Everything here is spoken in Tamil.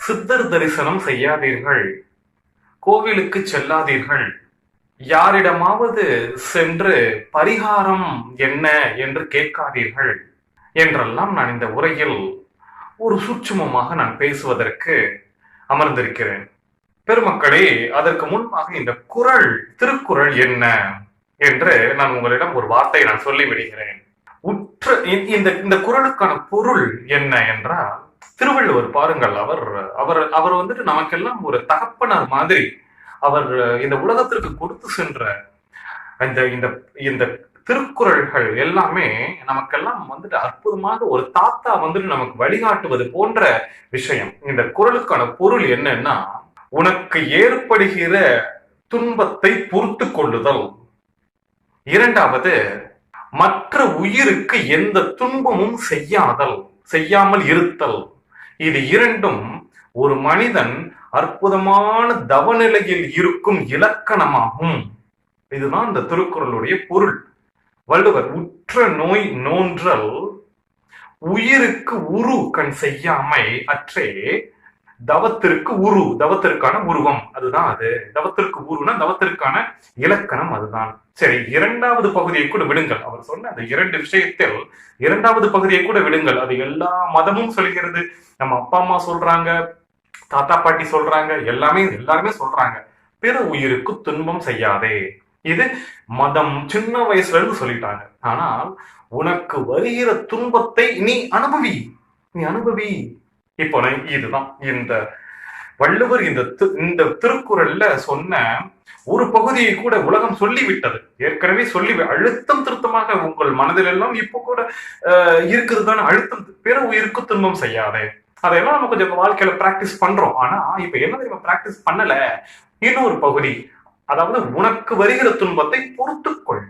சித்தர் தரிசனம் செய்யாதீர்கள், கோவிலுக்கு செல்லாதீர்கள், யாரிடமாவது சென்று பரிகாரம் என்ன என்று கேட்காதீர்கள் என்றெல்லாம் நான் இந்த உரையில் ஒரு சூட்சுமமாக நான் பேசுவதற்கு அமர்ந்திருக்கிறேன். பெருமக்களே, அதற்கு முன்பாக இந்த திருக்குறள் என்ன என்று நான் உங்களிடம் ஒரு வார்த்தை நான் சொல்லிவிடுகிறேன். இந்த குறளுக்கான பொருள் என்ன என்றால், திருவள்ளுவர் பாருங்கள், அவர் அவர் அவர் வந்துட்டு நமக்கெல்லாம் ஒரு தகப்பனார் மாதிரி. அவர் இந்த உலகத்திற்கு கொடுத்து சென்ற இந்த இந்த இந்த திருக்குறள்கள் எல்லாமே நமக்கெல்லாம் வந்துட்டு அற்புதமாக ஒரு தாத்தா வந்துட்டு நமக்கு வழிகாட்டுவது போன்ற விஷயம். இந்த குறளுக்கான பொருள் என்னன்னா, உனக்கு ஏற்படுகிற துன்பத்தை பொறுத்து கொள்ளுதல். இரண்டாவது, மற்ற உயிருக்கு எந்த துன்பமும் செய்யாமல் இருத்தல். இது இரண்டும் ஒரு மனிதன் அற்புதமான தவநிலையில் இருக்கும் இலக்கணமாகும். இதுதான் இந்த திருக்குறளுடைய பொருள். வள்ளுவர், உற்ற நோய் நோன்றல் உயிருக்கு உரு கண் செய்யாமை அற்றே தவத்திற்கு உரு, தவத்திற்கான உருவம் அதுதான். அது தவத்திற்கு உருனா தவத்திற்கான இலக்கணம் அதுதான். சரி, இரண்டாவது பகுதியை கூட விடுங்கள். அவர் சொன்ன அந்த இரண்டு விஷயத்தில் இரண்டாவது பகுதியை கூட விடுங்கள். அது எல்லா மதமும் சொல்கிறது, நம்ம அப்பா அம்மா சொல்றாங்க, தாத்தா பாட்டி சொல்றாங்க, எல்லாருமே சொல்றாங்க, பிற உயிருக்கு துன்பம் செய்யாதே. இது மதம் சின்ன வயசுல இருந்து சொல்லிட்டாங்க. ஆனால் உனக்கு வருகிற துன்பத்தை நீ அனுபவி. இப்போ இதுதான் இந்த வள்ளுவர் இந்த திருக்குறள்ல சொன்ன ஒரு பகுதியை கூட உலகம் சொல்லிவிட்டது. ஏற்கனவே அழுத்தம் திருத்தமாக உங்கள் மனதில் எல்லாம் இப்போ கூட இருக்குதுதான அழுத்தம். பிற உயிருக்கு துன்பம் செய்யாதே. அதெல்லாம் நம்ம கொஞ்சம் வாழ்க்கையில பிராக்டிஸ் பண்றோம். ஆனா இப்ப என்ன தெரியுமா பிராக்டிஸ் பண்ணல, இன்னொரு பகுதி, அதாவது உனக்கு வருகிற துன்பத்தை பொறுத்துக்கொள்.